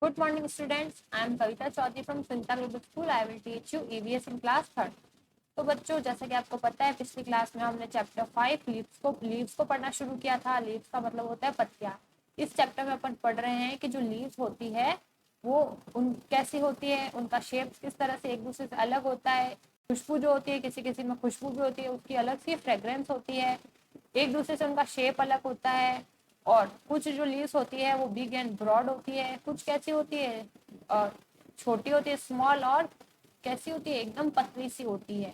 Good morning, students. I am Kavita Chaudhary from Sunita Global School. I will teach you EVS in class third. तो बच्चों, जैसा कि आपको पता है, पिछली क्लास में हमने चैप्टर 5 लीव्स को पढ़ना शुरू किया था। लीव्स का मतलब होता है पत्तियां। इस चैप्टर में अपन पढ़ रहे हैं कि जो लीव्स होती है वो कैसी होती है, उनका शेप किस तरह से एक दूसरे से अलग होता है। खुशबू जो होती है, किसी किसी में खुशबू भी होती है, उसकी अलग सी फ्रेग्रेंस होती है। एक दूसरे से उनका शेप अलग होता है। और कुछ जो लीव्स होती है वो बिग एंड ब्रॉड होती है, कुछ कैसी होती है और छोटी होती है, स्मॉल, और कैसी होती है, एकदम पतली सी होती है।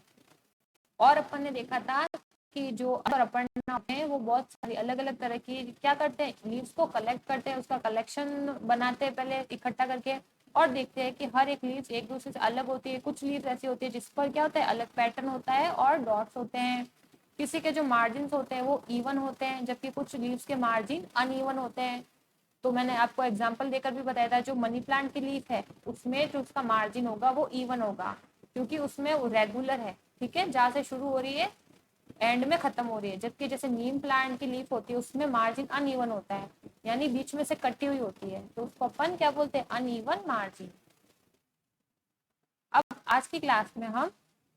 और अपन ने देखा था कि जो अपन है वो बहुत सारी अलग अलग तरह की क्या करते हैं, लीव्स को कलेक्ट करते हैं, उसका कलेक्शन बनाते हैं पहले इकट्ठा करके, और देखते हैं कि हर एक लीव्स एक दूसरे से अलग होती है। कुछ लीव्स ऐसी होती है जिस पर क्या होता है, अलग पैटर्न होता है और डॉट्स होते हैं। किसी के जो मार्जिन होते हैं वो इवन होते हैं, जबकि कुछ लीव्स के मार्जिन अनइवन होते हैं। तो मैंने आपको एग्जांपल देकर भी बताया था, जो मनी प्लांट की लीफ है उसमें जो उसका मार्जिन होगा वो इवन होगा, क्योंकि उसमें वो रेगुलर है। ठीक है, जहाँ से शुरू हो रही है एंड में खत्म हो रही है। जबकि जैसे नीम प्लांट की लीफ होती है उसमें मार्जिन अनइवन होता है, यानी बीच में से कटी हुई होती है, तो उसको अपन क्या बोलते हैं, अनइवन मार्जिन। अब आज की क्लास में हम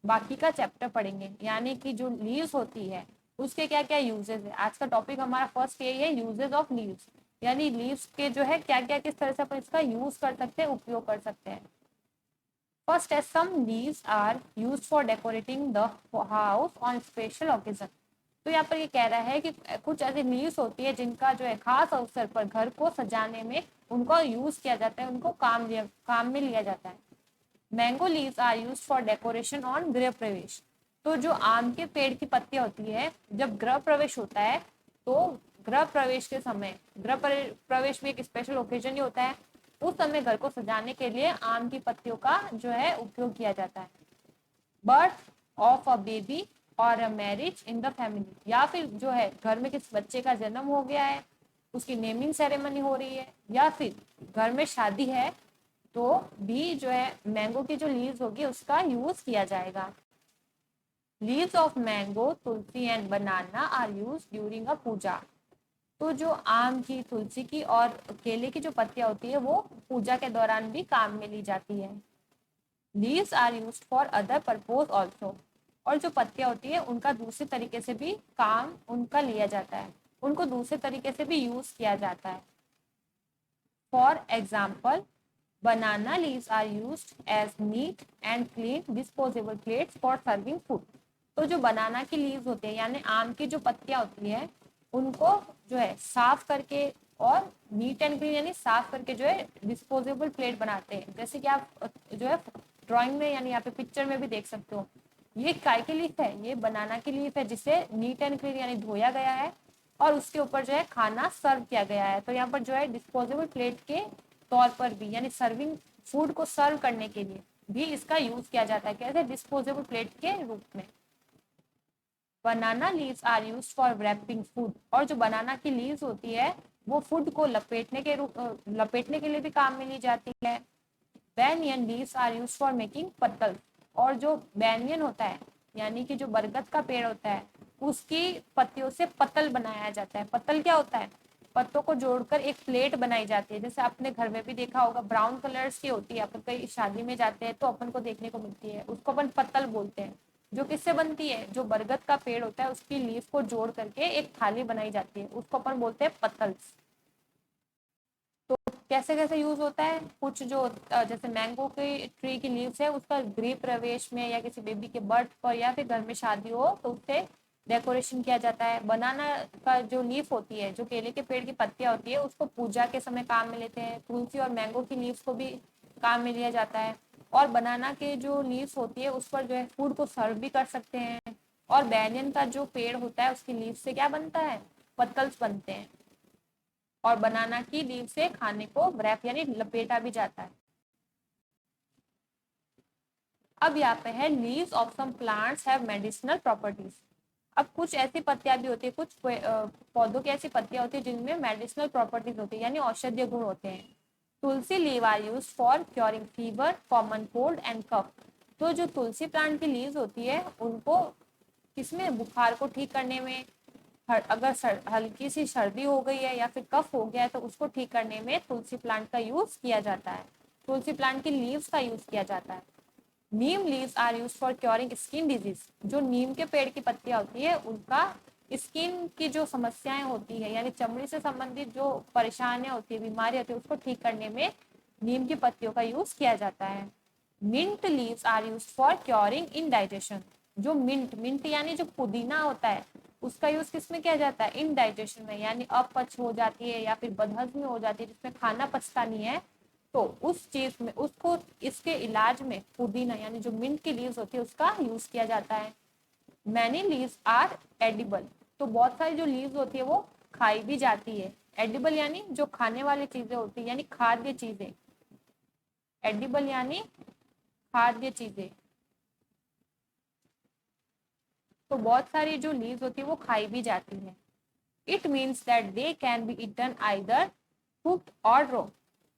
बाकी का चैप्टर पढ़ेंगे, यानी कि जो लीव्स होती है उसके क्या क्या यूजेस है। आज का टॉपिक हमारा फर्स्ट यही है, यूजेस ऑफ लीव्स, यानी लीव्स के जो है क्या क्या किस तरह से अपन इसका यूज कर सकते हैं, उपयोग कर सकते हैं। फर्स्ट है, some leaves are used for decorating the house on special occasion. तो यहाँ पर ये कह रहा है कि कुछ ऐसी लीव्स होती है जिनका जो है खास अवसर पर घर को सजाने में उनको यूज किया जाता है, उनको काम में लिया जाता है। Mango leaves are used for decoration on Griha Pravesh. तो जो आम के पेड़ की पत्तियां होती है, जब गृह प्रवेश होता है तो गृह प्रवेश के समय, गृह प्रवेश में एक स्पेशल ओकेजन ही होता है, उस समय घर को सजाने के लिए आम की पत्तियों का जो है उपयोग किया जाता है। बर्थ ऑफ अ बेबी और a marriage in the family, या फिर जो है घर में किस बच्चे का जन्म हो गया है, उसकी नेमिंग सेरेमनी हो रही है, या फिर घर में शादी है, तो भी जो है मैंगो की जो लीव्स होगी उसका यूज किया जाएगा। Leaves of mango, tulsi and banana are use during a puja. तो जो आम की, तुलसी की और केले की जो पत्तियां होती है वो पूजा के दौरान भी काम में ली जाती है। Leaves are use for other purpose also. और जो पत्तियां होती है उनका दूसरे तरीके से भी काम उनका लिया जाता है, उनको दूसरे तरीके से भी यूज किया जाता है। For example, banana leaves are used as neat and clean disposable plates for serving food। तो जो बनाना की लीव्स होते हैं, यानी आम की जो पत्तियां होती है, उनको जो है साफ करके और नीट एंड क्लीन यानी साफ करके जो है डिस्पोजेबल प्लेट बनाते हैं। जैसे कि आप जो है ड्राइंग में यानी यहाँ पे पिक्चर में भी देख सकते हो, ये काय की लीफ है, ये बनाना की लीफ है, जिसे नीट एंड क्लीन यानी धोया गया है और उसके ऊपर जो है खाना सर्व किया गया है। तो यहाँ पर जो है डिस्पोजेबल प्लेट के तौर पर भी, यानी सर्विंग फूड को सर्व करने के लिए भी इसका यूज किया जाता है, कैसे, डिस्पोजेबल प्लेट के रूप में। Banana leaves are use for wrapping food. और जो बनाना की लीव्स होती है वो फूड को लपेटने के लिए भी काम में ली जाती है। Banyan leaves are use for making pattal. और जो बैनियन होता है, यानी कि जो बरगद का पेड़ होता है, उसकी पत्तियों से पत्तल बनाया जाता है। पत्तल क्या होता है, पत्तों को जोड़कर एक प्लेट बनाई जाती है। जैसे आपने घर में भी देखा होगा, ब्राउन कलर्स की होती है, अपन कहीं शादी में जाते हैं तो अपन को देखने को मिलती है, उसको अपन पत्तल बोलते हैं। जो किससे बनती है, जो बरगद का पेड़ होता है उसकी लीफ को जोड़ करके एक थाली बनाई जाती है, उसको अपन बोलते हैं पत्तल्स। तो कैसे कैसे यूज होता है, कुछ जो जैसे मैंगो की ट्री की लीव्स है उसका गृह प्रवेश में या किसी बेबी के बर्थ पर या फिर घर में शादी हो तो उससे डेकोरेशन किया जाता है। बनाना का जो लीफ होती है, जो केले के पेड़ की पत्तियां होती है, उसको पूजा के समय काम में लेते हैं। तुलसी और मैंगो की लीव्स को भी काम में लिया जाता है। और बनाना के जो लीव्स होती है उस पर जो है फूड को सर्व भी कर सकते हैं। और बैनियन का जो पेड़ होता है उसकी लीव से क्या बनता है, पत्तल्स बनते हैं। और बनाना की लीव से खाने को रैप यानी लपेटा भी जाता है। अब यहाँ पे है, leaves of some plants have medicinal properties. अब कुछ ऐसी पत्तियां भी होती है, कुछ पौधों की ऐसी पत्तियां होती है जिनमें मेडिसिनल प्रॉपर्टीज होती है, यानी औषधीय गुण होते हैं। Tulsi leaf are use for curing fever, common cold and cough. तो जो तुलसी प्लांट की लीव्स होती है उनको किसमें, बुखार को ठीक करने में, अगर हल्की सी सर्दी हो गई है या फिर कफ हो गया है तो उसको ठीक करने में तुलसी प्लांट का यूज किया जाता है। तुलसी प्लांट की लीव्स का यूज किया जाता है। Neem leaves are use for curing skin disease. जो नीम के पेड़ की पत्तियां होती है उनका स्किन की जो समस्याएं होती है यानी चमड़ी से संबंधित जो परेशानियां होती है, बीमारियां होती है, उसको ठीक करने में नीम की पत्तियों का यूज किया जाता है। Mint leaves are use for curing indigestion. जो मिंट मिंट यानी जो पुदीना होता है उसका यूज किसमें किया जाता है? इनडाइजेशन में, यानी अपच हो जाती है या फिर बदहजमी हो जाती है जिसमें खाना पचता नहीं है, तो उस चीज में उसको इसके इलाज में पुदीना यानी जो मिंट की लीव्स होती है उसका यूज किया जाता है। Many leaves are edible. तो बहुत सारी जो लीव्स होती है वो खाई भी जाती है। एडिबल यानी जो खाने वाली चीजें होती है यानी खाद्य चीजें। एडिबल यानी खाद्य चीजें। तो बहुत सारी जो लीव्स होती है वो खाई भी जाती है। It means that they can be eaten either cooked or raw.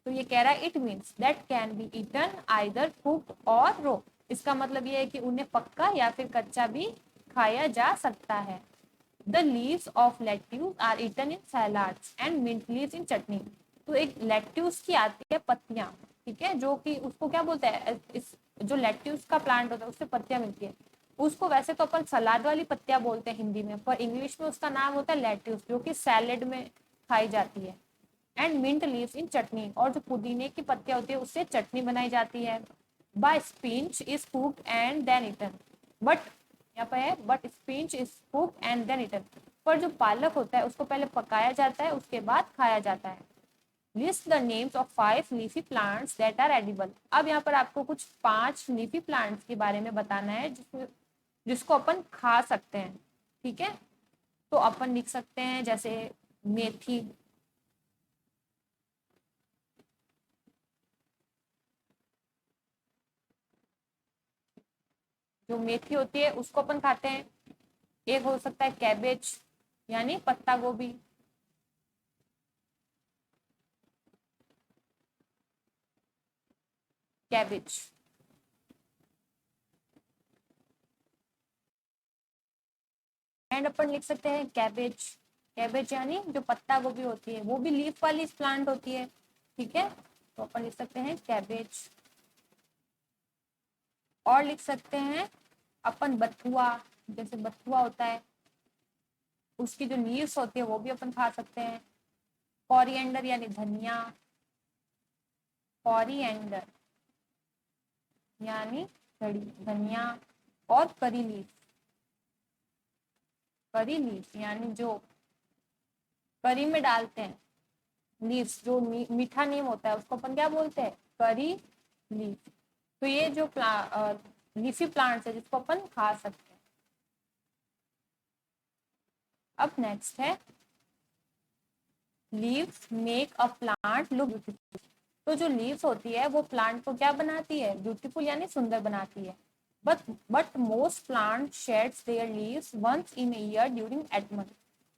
तो ये कह रहा है it means that can be eaten either cooked or raw. इसका मतलब ये है कि उन्हें पक्का या फिर कच्चा भी खाया जा सकता है। The leaves of lettuce are eaten in salads and mint leaves in chutney. तो एक लेट्यूस की आती है पत्तियां, ठीक है, जो कि उसको क्या बोलते हैं, इस जो लेट्यूस का प्लांट होता है उससे पत्तियां मिलती है, उसको वैसे तो अपन सलाद वाली पत्तियां बोलते हैं हिंदी में, पर इंग्लिश में उसका नाम होता है लेट्यूस, जो कि सैलेड में खाई जाती है। एंड मिंट लीव्स इन चटनी, और जो पुदीने की पत्तियां होती है उससे चटनी बनाई जाती है। By spinach is cooked and then eaten. But यहाँ पे है but spinach is cooked and then eaten. पर जो पालक होता है उसको पहले पकाया जाता है उसके बाद खाया जाता है। List the names of 5 leafy plants that are edible. अब यहाँ पर आपको कुछ 5 लीफी प्लांट्स के बारे में बताना है जिसको अपन खा सकते हैं, ठीक है। तो अपन लिख सकते हैं जैसे मेथी, जो मेथी होती है उसको अपन खाते हैं। एक हो सकता है कैबेज यानी पत्ता गोभी, कैबेज। एंड अपन लिख सकते हैं कैबेज। कैबेज यानी जो पत्ता गोभी होती है वो भी लीफ वाली प्लांट होती है, ठीक है। तो अपन लिख सकते हैं कैबेज। और लिख सकते हैं अपन बथुआ, जैसे बथुआ होता है उसकी जो लीव्स होती है वो भी अपन खा सकते हैं। कोरिएंडर यानी धनिया, कोरिएंडर यानी धनिया। और करी लीफ, करी लीफ यानी जो करी में डालते हैं लीव्स, जो मीठा नीम होता है उसको अपन क्या बोलते हैं? करी लीफ। तो ये जो लीफी प्लांट्स है जिसको अपन खा सकते हैं। अब नेक्स्ट है leaves make a plant look beautiful. तो जो लीव्स होती है वो प्लांट को क्या बनाती है? ब्यूटीफुल यानी सुंदर बनाती है। But but most plant sheds their leaves once in year during autumn.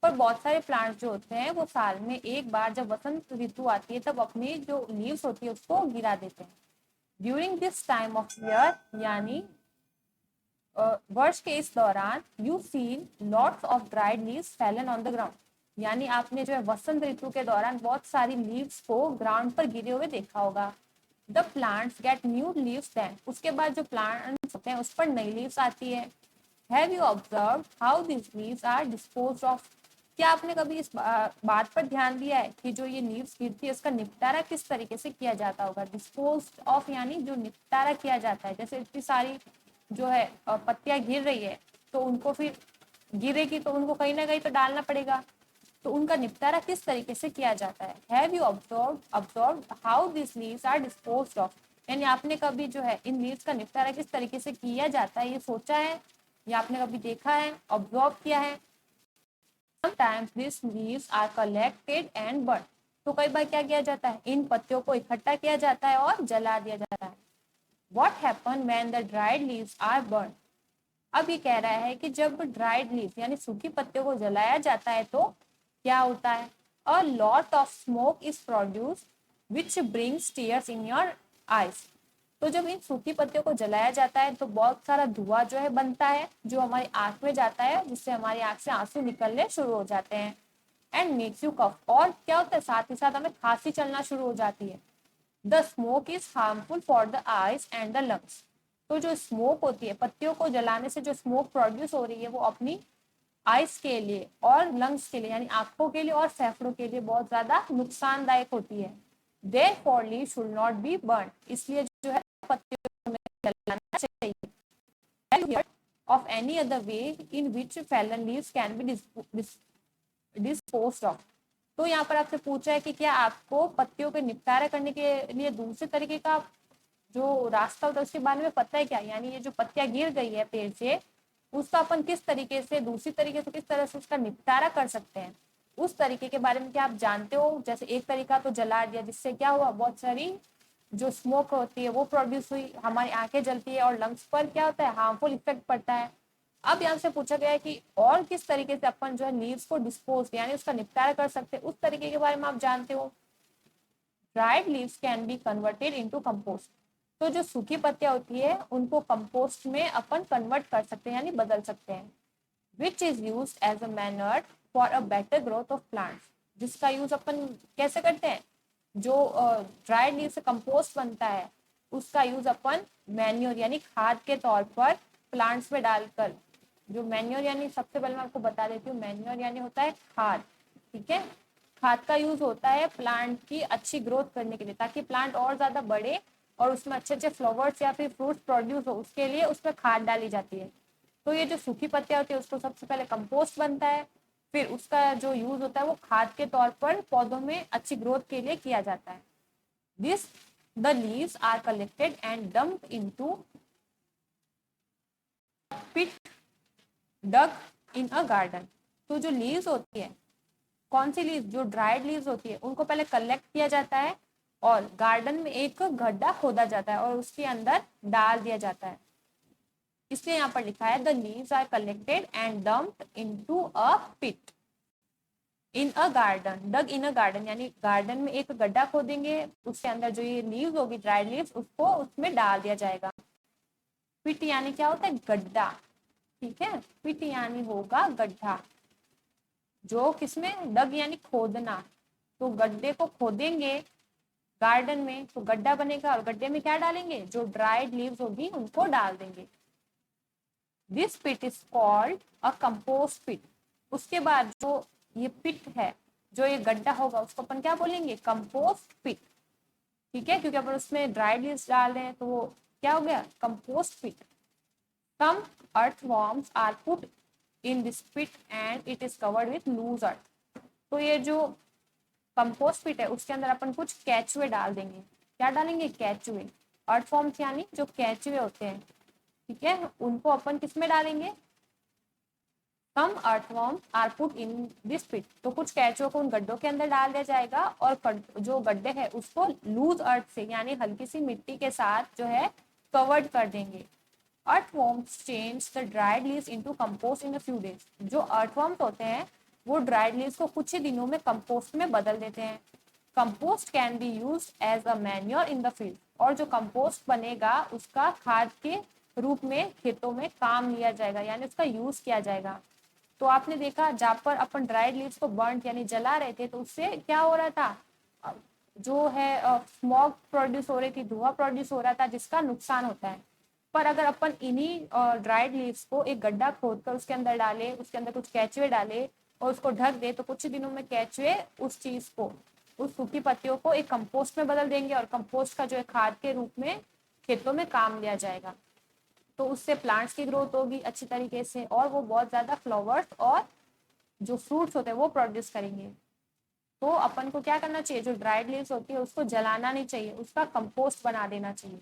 पर बहुत सारे प्लांट्स जो होते हैं वो साल में एक बार जब वसंत ऋतु आती है तब अपनी जो लीव्स होती है उसको गिरा देते हैं। During this time of year यानी वर्ष के इस दौरान you feel lots of dried leaves Fallon on the ground. यानी आपने जो है वसंत ऋतु के दौरान बहुत सारी लीव्स को ग्राउंड पर गिरे हुए देखा होगा। The plants get new leaves then. उसके बाद जो प्लांट्स होते हैं उस पर नई लीव्स आती है। Have you observe how this leaves are disposed of. क्या आपने कभी इस बात पर ध्यान दिया है कि जो ये लीव्स गिरती है उसका निपटारा किस तरीके से किया जाता होगा? डिस्पोज्ड ऑफ यानी जो निपटारा किया जाता है। जैसे इतनी सारी जो है पत्तियां गिर रही है तो उनको फिर गिरेगी तो उनको कहीं ना कहीं तो डालना पड़ेगा, तो उनका निपटारा किस तरीके से किया जाता है? Have you observe how this leaves are disposed of. यानी आपने कभी जो है इन लीव्स का निपटारा किस तरीके से किया जाता है ये सोचा है या आपने कभी देखा है, ऑब्जर्व किया है? Sometimes this leaves are collected and burn. तो कई बार क्या किया जाता है? इन पत्तियों को इकट्ठा किया जाता है और जला दिया जाता है। What happen when the dried leaves are burned? अब ये कह रहा है कि जब ड्राइड लीफ यानी सूखी पत्तियों को जलाया जाता है तो क्या होता है? A lot of smoke is produce which brings tears in your eyes. तो जब इन सूखी पत्तियों को जलाया जाता है तो बहुत सारा धुआं जो है बनता है, जो हमारी आंख में जाता है, जिससे हमारी आंख से आंसू निकलने शुरू हो जाते हैं। एंड मेक्स यू कफ, और क्या होता है साथ ही साथ हमें खांसी चलना शुरू हो जाती है। The smoke is harmful for the eyes and the lungs. तो जो स्मोक होती है, पत्तियों को जलाने से जो स्मोक प्रोड्यूस हो रही है, वो अपनी आइस के लिए और लंग्स के लिए यानी आंखों के लिए और फेफड़ों के लिए बहुत ज्यादा नुकसानदायक होती है। Therefore leaves should not be burn, इसलिए जो है पत्तियों में जलाना चाहिए। Of any other way in which Fallon leaves can be disposed of. तो यहाँ पर आपसे पूछा है कि क्या आपको पत्तियों के निपटारा करने के लिए दूसरे तरीके का जो रास्ता होता है उसके बारे में पता है क्या, यानी ये जो पत्तियां गिर गई है पेड़ से, उसका अपन किस तरीके से, दूसरी तरीके से किस तरह से उसका निपटारा कर सकते हैं, उस तरीके के बारे में क्या आप जानते हो। जैसे एक तरीका तो जला दिया, जिससे क्या हुआ, बहुत सारी जो स्मोक होती है वो प्रोड्यूस हुई, हमारी आंखें जलती है और लंग्स पर क्या होता है, हार्मफुल इफेक्ट पड़ता है। अब यहाँ से पूछा गया है कि और किस तरीके से अपन जो है लीव्स को डिस्पोज यानी उसका निपटारा कर सकते हैं, उस तरीके के बारे में आप जानते हो। Dried leaves can be converted into compost. तो जो सूखी पत्तियां होती है उनको कंपोस्ट में अपन कन्वर्ट कर सकते हैं यानी बदल सकते हैं। Which is use as a manure for a better growth of plants, जिसका यूज अपन कैसे करते हैं, जो ड्राइड लीव से कंपोस्ट बनता है उसका यूज अपन मैन्योर यानी खाद के तौर पर प्लांट्स में डालकर, जो मैन्योर यानी सबसे पहले मैं आपको बता देती हूँ, मैन्योर यानी होता है खाद, ठीक है। खाद का यूज होता है प्लांट की अच्छी ग्रोथ करने के लिए, ताकि प्लांट और ज्यादा बढ़े और उसमें अच्छे अच्छे फ्लावर्स या फिर फ्रूट्स प्रोड्यूस हो, उसके लिए उसमें खाद डाली जाती है। तो ये जो सूखी पत्तियां होती है उसको सबसे पहले कंपोस्ट बनता है, फिर उसका जो यूज होता है वो खाद के तौर पर पौधों में अच्छी ग्रोथ के लिए किया जाता है। This the leaves are collected and dumped into pit dug in a garden. तो जो लीव्स होती है, कौन सी लीव्स, जो ड्राइड लीव्स होती है, उनको पहले कलेक्ट किया जाता है और गार्डन में एक गड्ढा खोदा जाता है और उसके अंदर डाल दिया जाता है। इसलिए यहाँ पर लिखा है the leaves are collected and dumped into a pit in a garden. Dug in a garden यानी गार्डन में एक गड्ढा खोदेंगे, उसके अंदर जो ये लीव्स होगी ड्राइड लीव्स, उसको उसमें डाल दिया जाएगा। पिट यानी क्या होता है, गड्ढा, ठीक है। पिट यानी होगा गड्ढा, जो किसमें, डग यानी खोदना, तो गड्ढे को खोदेंगे गार्डन में तो गड्ढा बनेगा और गड्ढे में क्या डालेंगे, जो ड्राइड लीव्स होगी उनको डाल देंगे। This pit is called a compost pit. उसके बाद जो ये पिट है, जो ये गड्ढा होगा, उसको अपन क्या बोलेंगे, कंपोस्ट पिट, ठीक है, क्योंकि अपन उसमें ड्राइड लीव्स डाल रहे हैं तो वो क्या हो गया, compost pit. Some earthworms are put in this pit and it is covered with loose earth। तो ये जो कंपोस्ट पिट है उसके अंदर अपन कुछ केचुए डाल देंगे। क्या डालेंगे, केचुए। अर्थवॉर्म्स यानी जो केचुए होते हैं, ठीक है, उनको अपन किस में डालेंगे, some earthworms are put in this pit. तो कुछ केचुए को उन गड्ढों के अंदर डाल दिया जाएगा और जो गड्ढे है उसको लूज अर्थ से यानी हल्की सी मिट्टी के साथ जो है कवर्ड कर देंगे। Earthworms change the dried leaves into compost in a few days. जो अर्थवॉर्म्स होते हैं वो ड्राइड लीव्स को कुछ ही दिनों में कंपोस्ट में बदल देते हैं। Compost can be use as a manure in the field. और जो कंपोस्ट बनेगा उसका खाद के रूप में खेतों में काम लिया जाएगा यानी उसका यूज किया जाएगा। तो आपने देखा जहाँ पर अपन ड्राइड लीव्स को बर्न यानी जला रहे थे तो उससे क्या हो रहा था, जो है स्मॉग प्रोड्यूस हो रही थी, धुआं प्रोड्यूस हो रहा था, जिसका नुकसान होता है। पर अगर अपन इन्हीं ड्राइड लीव्स को एक गड्ढा खोद कर उसके अंदर डाले, उसके अंदर कुछ केचुए डाले और उसको ढक दे, तो कुछ ही दिनों में केचुए उस चीज को, उस सूखी पत्तियों को एक कंपोस्ट में बदल देंगे और कंपोस्ट का जो है खाद के रूप में खेतों में काम लिया जाएगा। तो उससे प्लांट्स की ग्रोथ होगी अच्छी तरीके से और वो बहुत ज्यादा फ्लावर्स और जो फ्रूट्स होते हैं वो प्रोड्यूस करेंगे। तो अपन को क्या करना चाहिए, जो ड्राइड लीव्स होती है उसको जलाना नहीं चाहिए, उसका कंपोस्ट बना देना चाहिए।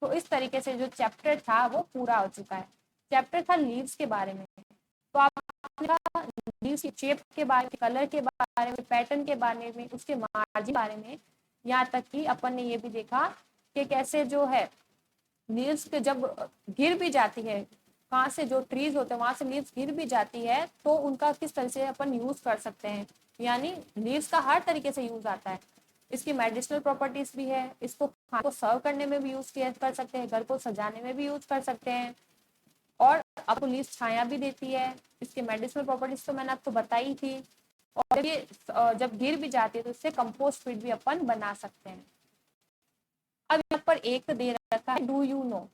तो इस तरीके से जो चैप्टर था वो पूरा हो चुका है। चैप्टर था लीव्स के बारे में। तो आपने लीव्स की शेप के बारे में, कलर के बारे में, पैटर्न के बारे में, उसके मार्जिन के बारे में, यहाँ तक कि अपन ने ये भी देखा कि कैसे जो है लीव्स के जब गिर भी जाती है, कहाँ से जो ट्रीज होते हैं वहां से लीव्स गिर भी जाती है तो उनका किस तरह से अपन यूज कर सकते हैं, यानी लीव्स का हर तरीके से यूज आता है। इसकी मेडिसिनल प्रॉपर्टीज भी है, इसको खाने को सर्व करने में भी यूज किया कर सकते हैं, घर को सजाने में भी यूज कर सकते हैं, और आपको लीव्स छाया भी देती है। इसकी मेडिसिनल प्रॉपर्टीज तो मैंने आपको बताई थी। और जब ये जब गिर भी जाती है तो इससे कंपोस्ट फीड भी अपन बना सकते हैं। अब यहाँ पर एक दे रखा है, do you know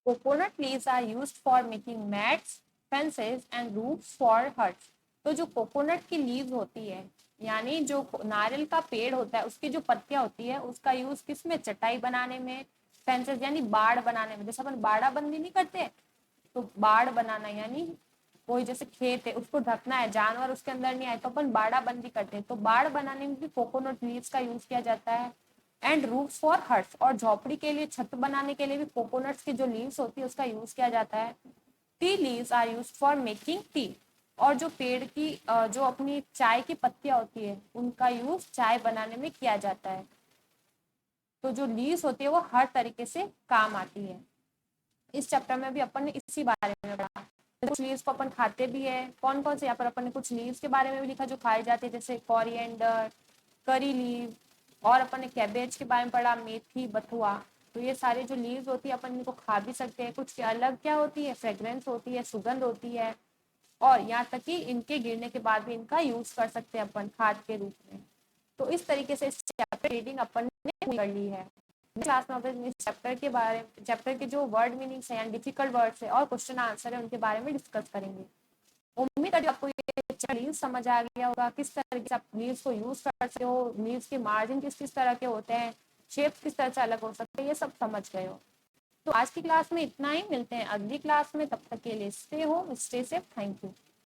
coconut leaves are used for making mats, fences and roofs for huts. तो जो कोकोनट की लीव्स होती है, यानी जो नारियल का पेड़ होता है, उसकी जो पत्तियां होती है, उसका यूज किस में, चटाई बनाने में, फेंसेस यानी बाड़ बनाने में, जैसे अपन बाड़ा बंदी नहीं करते, तो बाड़ बनाना यानी कोई जैसे खेत है उसको ढकना है, जानवर उसके अंदर नहीं आए, तो अपन बाड़ा बंदी करते हैं, तो बाड़ बनाने में भी कोकोनट लीव्स का यूज किया जाता है। एंड रूफ्स फॉर हट्स, और झोपड़ी के लिए, छत बनाने के लिए भी कोकोनट्स की जो लीव्स होती है उसका यूज किया जाता है। Tea leaves are use for making tea, और जो पेड़ की जो अपनी चाय की पत्तियां होती है उनका यूज चाय बनाने में किया जाता है। तो जो लीव्स होती है वो हर तरीके से काम आती है। इस चैप्टर में भी अपन ने इसी बारे में पढ़ा। कुछ लीव्स को अपन खाते भी है, कौन कौन से, यहाँ पर अपन ने कुछ लीव्स के बारे में भी लिखा जो खाए जाते हैं, जैसे कोरिएंडर, करी लीव, और अपन ने कैबेज के बारे में पढ़ा, मेथी, बथुआ। तो ये सारे जो लीव्स होती है अपन इनको खा भी सकते हैं। कुछ के अलग क्या होती है, फ्रेग्रेंस होती है, सुगंध होती है, और यहाँ तक कि इनके गिरने के बाद भी इनका यूज कर सकते हैं अपन खाद के रूप में। तो इस तरीके से इस चैप्टर रीडिंग अपन ने कर ली है। क्लास में अपन इस चैप्टर के जो वर्ड मीनिंग्स हैं, डिफिकल्ट वर्ड्स है और क्वेश्चन आंसर है, उनके बारे में डिस्कस करेंगे। उम्मीद करती हूँ आपको ये लीव्स समझ आ गया होगा, किस तरीके से आप लीव्स को यूज कर सकते हो, लीव्स के मार्जिन किस किस तरह के होते हैं, शेप किस तरह से अलग हो सकते हैं, ये सब समझ गए हो। तो आज की क्लास में इतना ही, मिलते हैं अगली क्लास में, तब तक के लिए stay home, stay safe, thank you.